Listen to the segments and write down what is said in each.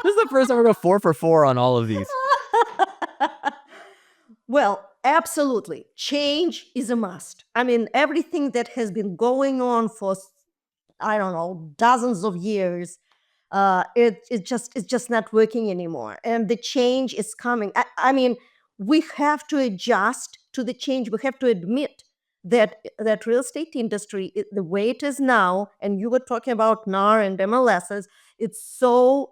This is the first time we're going 4 for 4 on all of these. Well, absolutely. Change is a must. I mean, everything that has been going on for, I don't know, dozens of years, it's just not working anymore. And the change is coming. I mean, we have to adjust to the change. We have to admit that real estate industry, the way it is now, and you were talking about NAR and MLSs, it's so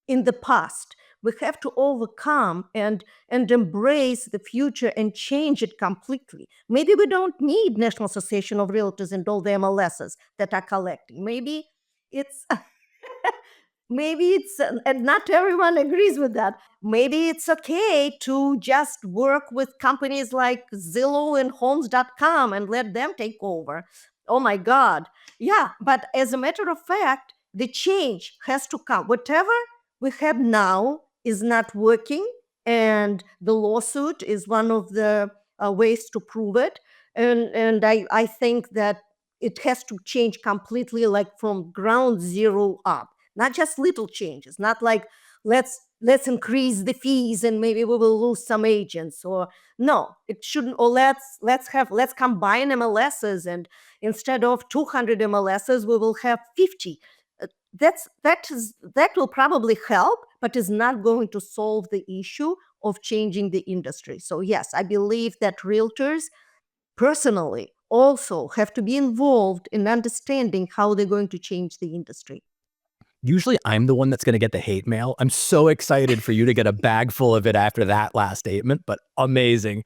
in the past. We have to overcome and embrace the future and change it completely. Maybe we don't need National Association of Realtors and all the MLSs that are collecting. Maybe it's maybe it's and not everyone agrees with that. Maybe it's okay to just work with companies like Zillow and homes.com and let them take over. Oh my God. Yeah, but as a matter of fact, the change has to come. Whatever we have now is not working, and the lawsuit is one of the ways to prove it. And I think that it has to change completely, like from ground zero up. Not just little changes, not like let's increase the fees and maybe we will lose some agents, or no, it shouldn't. Or let's combine MLSs, and instead of 200 MLSs, we will have 50. That will probably help, but is not going to solve the issue of changing the industry. So yes, I believe that realtors personally also have to be involved in understanding how they're going to change the industry. Usually I'm the one that's going to get the hate mail. I'm so excited for you to get a bag full of it after that last statement, but amazing.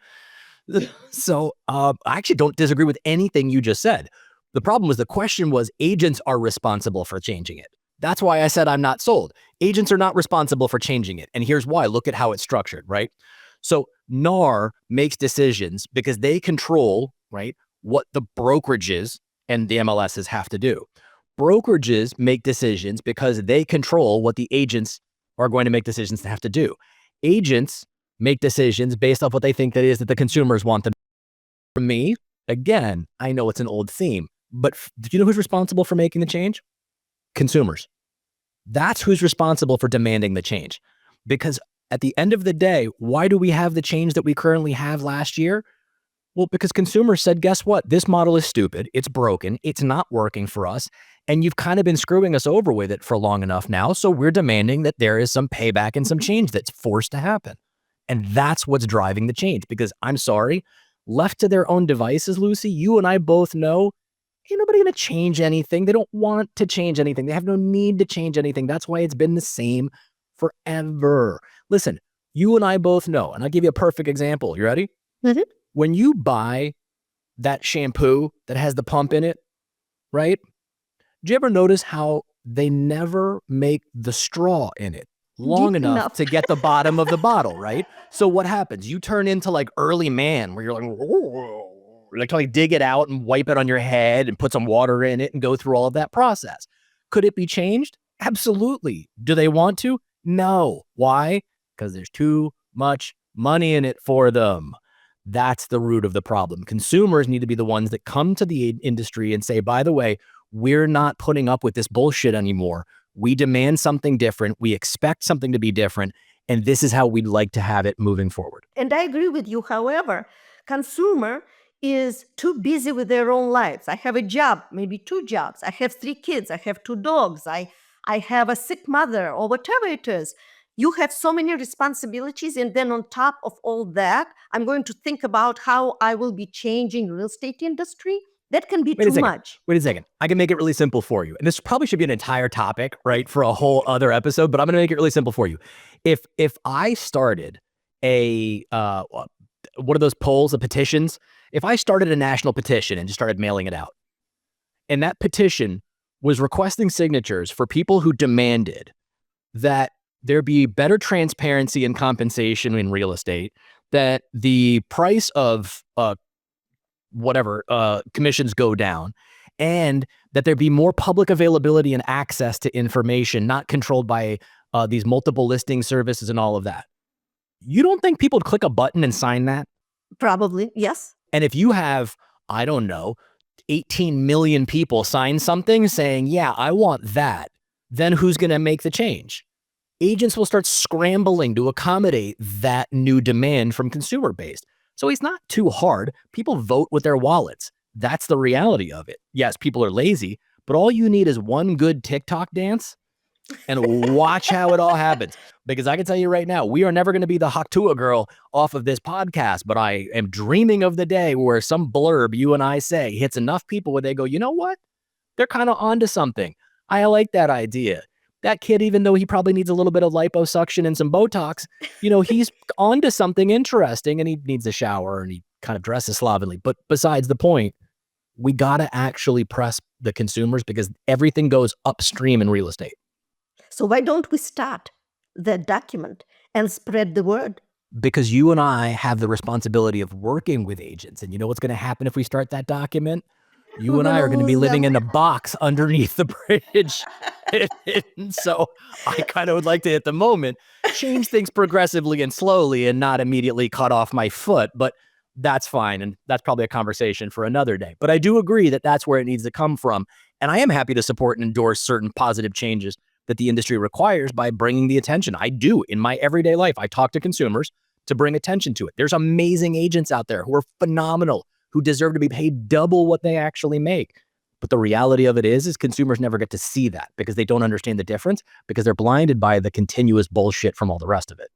So I actually don't disagree with anything you just said. The problem was the question was agents are responsible for changing it. That's why I said I'm not sold. Agents are not responsible for changing it. And here's why. Look at how it's structured, right? So NAR makes decisions because they control, right, what the brokerages and the MLSs have to do. Brokerages make decisions because they control what the agents are going to make decisions to have to do. Agents make decisions based off what they think that is that the consumers want them. For me, again, I know it's an old theme, but do you know who's responsible for making the change? Consumers. That's who's responsible for demanding the change. Because at the end of the day, why do we have the change that we currently have last year? Well, because consumers said, guess what? This model is stupid. It's broken. It's not working for us. And you've kind of been screwing us over with it for long enough now. So we're demanding that there is some payback and some change that's forced to happen. And that's what's driving the change. Because I'm sorry, left to their own devices, Lucy, you and I both know ain't nobody going to change anything. They don't want to change anything. They have no need to change anything. That's why it's been the same forever. Listen, you and I both know, and I'll give you a perfect example. You ready? Mm-hmm. When you buy that shampoo that has the pump in it, right? Do you ever notice how they never make the straw in it long enough to get the bottom of the bottle, right? So what happens? You turn into like early man where you're like, whoa, like to like dig it out and wipe it on your head and put some water in it and go through all of that process. Could it be changed? Absolutely. Do they want to? No. Why? Because there's too much money in it for them. That's the root of the problem. Consumers need to be the ones that come to the industry and say, by the way, we're not putting up with this bullshit anymore. We demand something different. We expect something to be different. And this is how we'd like to have it moving forward. And I agree with you. However, consumer is too busy with their own lives. I have a job, maybe 2 jobs. I have 3 kids. I have 2 dogs. I have a sick mother, or whatever it is. You have so many responsibilities. And then on top of all that, I'm going to think about how I will be changing real estate industry. That can be too much. Wait a second. I can make it really simple for you. And this probably should be an entire topic, right, for a whole other episode, but I'm going to make it really simple for you. If I started a, what are those polls, the petitions? If I started a national petition and just started mailing it out, and that petition was requesting signatures for people who demanded that there be better transparency and compensation in real estate, that the price of commissions go down, and that there be more public availability and access to information, not controlled by these multiple listing services and all of that. You don't think people would click a button and sign that? Probably, yes. And if you have, I don't know, 18 million people sign something saying, yeah, I want that, then who's going to make the change? agents will start scrambling to accommodate that new demand from consumer base. So he's not too hard. People vote with their wallets. That's the reality of it. Yes, people are lazy, but all you need is one good TikTok dance and watch how it all happens. Because I can tell you right now, we are never going to be the Haktua girl off of this podcast, but I am dreaming of the day where some blurb you and I say hits enough people where they go, you know what? They're kind of onto something. I like that idea. That kid, even though he probably needs a little bit of liposuction and some Botox, he's onto something interesting, and he needs a shower and he kind of dresses slovenly. But besides the point, we got to actually press the consumers because everything goes upstream in real estate. So why don't we start that document and spread the word? Because you and I have the responsibility of working with agents. And you know what's going to happen if we start that document? You We're and I are going to be lose living them. in a box underneath the bridge. And so I kind of would like to, at the moment, change things progressively and slowly and not immediately cut off my foot. But that's fine. And that's probably a conversation for another day. But I do agree that that's where it needs to come from. And I am happy to support and endorse certain positive changes that the industry requires by bringing the attention. I do in my everyday life. I talk to consumers to bring attention to it. There's amazing agents out there who are phenomenal, who deserve to be paid double what they actually make. But the reality of it is consumers never get to see that because they don't understand the difference because they're blinded by the continuous bullshit from all the rest of it.